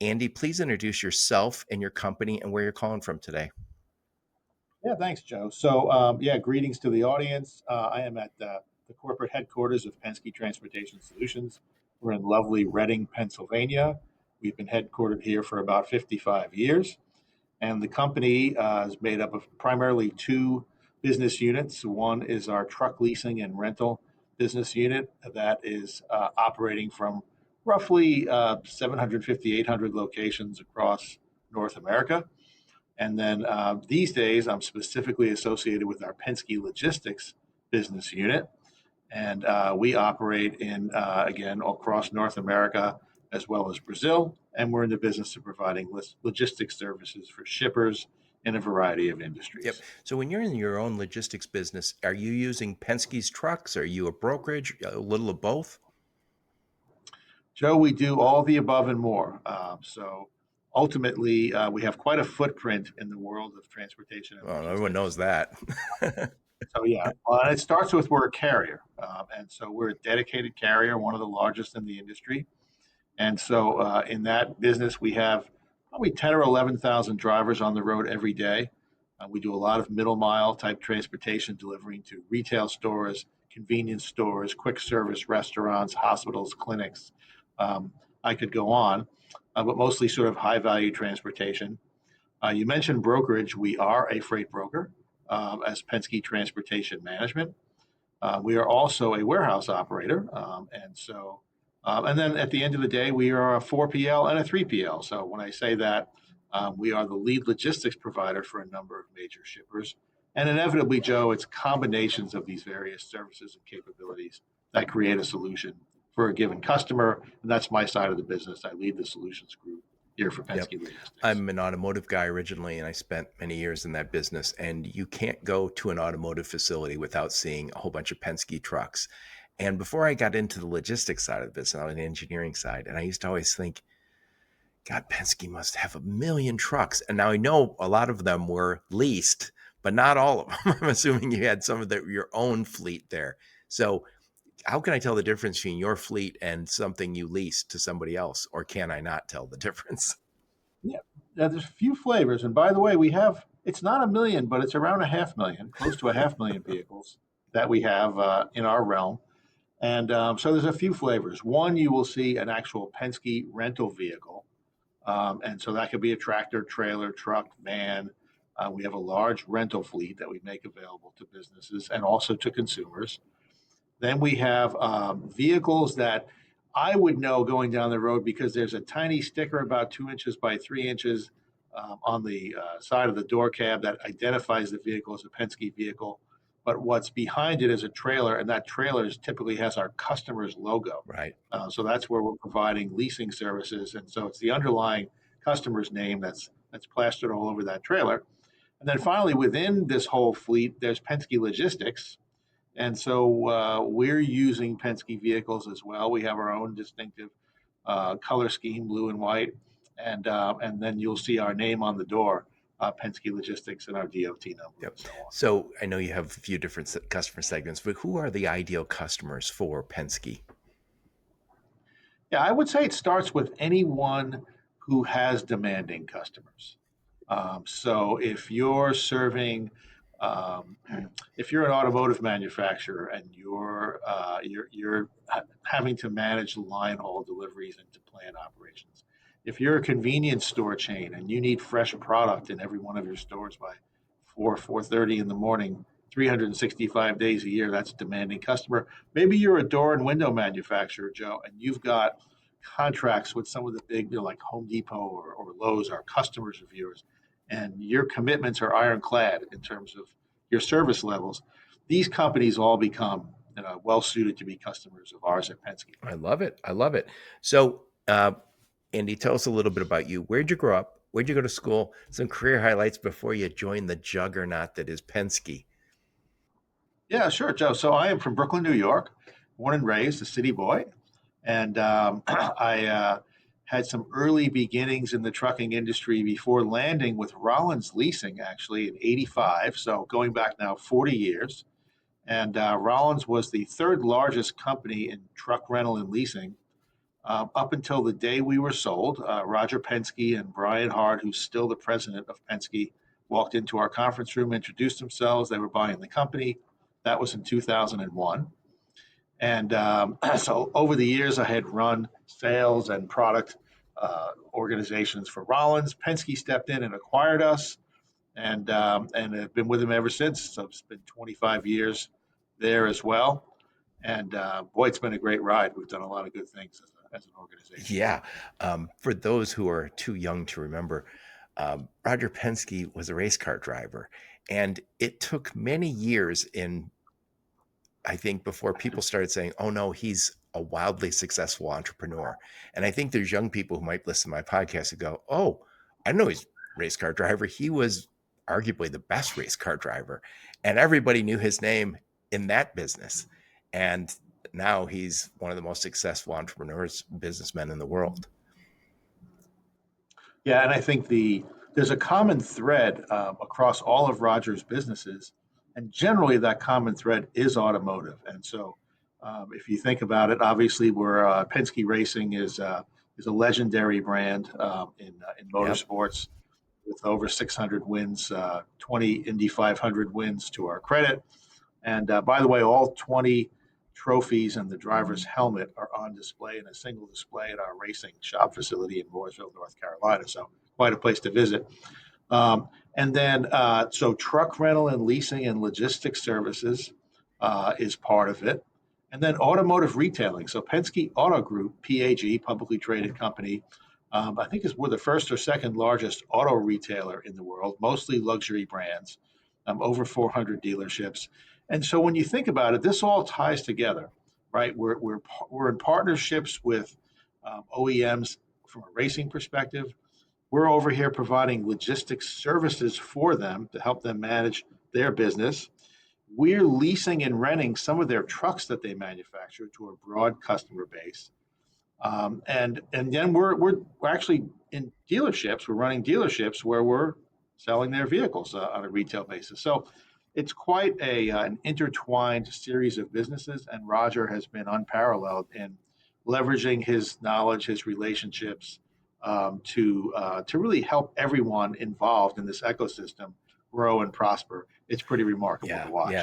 Andy, please introduce yourself and your company and where you're calling from today. Yeah, thanks, Joe. So, greetings to the audience. I am at the corporate headquarters of Penske Transportation Solutions. We're in lovely Reading, Pennsylvania. We've been headquartered here for about 55 years. And the company is made up of primarily two business units. One is our truck leasing and rental business unit that is operating from roughly 750, 800 locations across North America. And then these days, I'm specifically associated with our Penske Logistics business unit. And we operate again, across North America as well as Brazil. And we're in the business of providing logistics services for shippers in a variety of Yep. industries. So when you're in your own logistics business, are you using Penske's trucks? Are you a brokerage? A little of both? Joe, we do all the above and more. So ultimately, we have quite a footprint in the world of transportation and Well, everyone knows logistics. that. So yeah, well, it starts with we're a carrier, and so we're a dedicated carrier, one of the largest in the industry. And so in that business, we have probably 10 or 11,000 drivers on the road every day. We do a lot of middle mile type transportation, delivering to retail stores, convenience stores, quick service restaurants, hospitals, clinics. Um, I could go on, but mostly sort of high value transportation. You mentioned brokerage. We are a freight broker as Penske Transportation Management. We are also a warehouse operator. And then at the end of the day, we are a 4PL and a 3PL. So when I say that, we are the lead logistics provider for a number of major shippers. And inevitably, Joe, it's combinations of these various services and capabilities that create a solution for a given customer. And that's my side of the business. I lead the solutions group here for Yep. Penske Logistics. I'm an automotive guy originally, and I spent many years in that business. And you can't go to an automotive facility without seeing a whole bunch of Penske trucks. And before I got into the logistics side of the business, I was on the engineering side. And I used to always think, God, Penske must have a million trucks. And now I know a lot of them were leased, but not all of them. I'm assuming you had some of your own fleet there. So how can I tell the difference between your fleet and something you lease to somebody else? Or can I not tell the difference? Yeah, there's a few flavors. And by the way, we have, it's not a million, but it's around a half million, close to a half million vehicles that we have in our realm. And so there's a few flavors. One, you will see an actual Penske rental vehicle. And so that could be a tractor, trailer, truck, van. We have a large rental fleet that we make available to businesses and also to consumers. Then we have vehicles that I would know going down the road because there's a tiny sticker about 2 inches by 3 inches on the side of the door cab that identifies the vehicle as a Penske vehicle. But what's behind it is a trailer, and that trailer typically has our customer's logo. Right. So that's where we're providing leasing services, and so it's the underlying customer's name that's plastered all over that trailer. And then finally, within this whole fleet, there's Penske Logistics, and so we're using Penske vehicles as well. We have our own distinctive color scheme, blue and white, and then you'll see our name on the door, Penske Logistics, and our DOT number, and Yep. so on. So I know you have a few different customer segments, but who are the ideal customers for Penske? Yeah, I would say it starts with anyone who has demanding customers. So if you're serving, um, if you're an automotive manufacturer and you're having to manage line haul deliveries into plant operations, if you're a convenience store chain and you need fresh product in every one of your stores by 4:30 in the morning, 365 days a year, that's a demanding customer. Maybe you're a door and window manufacturer, Joe, and you've got contracts with some of the big, like Home Depot or Lowe's, are customers of yours, and your commitments are ironclad in terms of your service levels. These companies all become well suited to be customers of ours at Penske. I love it. I love it. So, Andy, tell us a little bit about you. Where'd you grow up? Where'd you go to school? Some career highlights before you joined the juggernaut that is Penske. Yeah, sure, Joe. So I am from Brooklyn, New York, born and raised a city boy, and I had some early beginnings in the trucking industry before landing with Rollins Leasing, actually in '85. So going back now 40 years. And Rollins was the third largest company in truck rental and leasing. Up until the day we were sold, Roger Penske and Brian Hart, who's still the president of Penske, walked into our conference room, introduced themselves. They were buying the company. That was in 2001. And so over the years, I had run sales and product organizations for Rollins. Penske stepped in and acquired us, and have been with them ever since. So it's been 25 years there as well. And boy, it's been a great ride. We've done a lot of good things as an organization. Yeah. For those who are too young to remember, Roger Penske was a race car driver. And it took many years I think, before people started saying, oh, no, he's a wildly successful entrepreneur. And I think there's young people who might listen to my podcast and go, oh, I know he's a race car driver. He was arguably the best race car driver. And everybody knew his name in that business. And now he's one of the most successful entrepreneurs, businessmen in the world. Yeah, and I think there's a common thread across all of Roger's businesses, and generally that common thread is automotive. And so, if you think about it, obviously, we're Penske Racing is a legendary brand in Yep. motorsports with over 600 wins, 20 Indy 500 wins to our credit. And by the way, all 20 trophies and the driver's helmet are on display in a single display at our racing shop facility in Mooresville, North Carolina. So quite a place to visit. And then, so truck rental and leasing and logistics services is part of it. And then automotive retailing. So Penske Auto Group, PAG, publicly traded company, I think we're the first or second largest auto retailer in the world, mostly luxury brands, over 400 dealerships. And so when you think about it, this all ties together, right? We're in partnerships with OEMs from a racing perspective. We're over here providing logistics services for them to help them manage their business. We're leasing and renting some of their trucks that they manufacture to a broad customer base. And then we're actually in dealerships. We're running dealerships where we're selling their vehicles on a retail basis. So it's quite an intertwined series of businesses, and Roger has been unparalleled in leveraging his knowledge, his relationships to really help everyone involved in this ecosystem grow and prosper. It's pretty remarkable to Yeah. watch. Yeah.